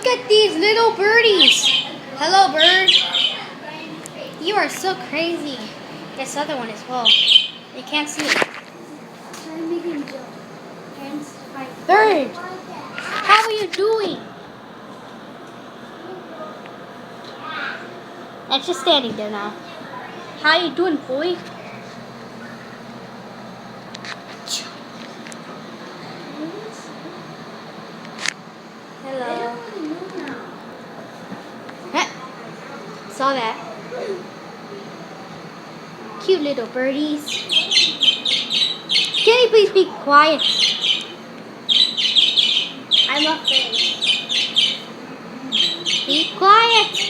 Look at these little birdies. Hello, bird. You are so crazy. This other one as well. You can't see it. Bird, how are you doing? I'm just standing there now. How you doing, boy? Hello. Saw that. Cute little birdies. Can you please be quiet? I'm afraid. Be quiet.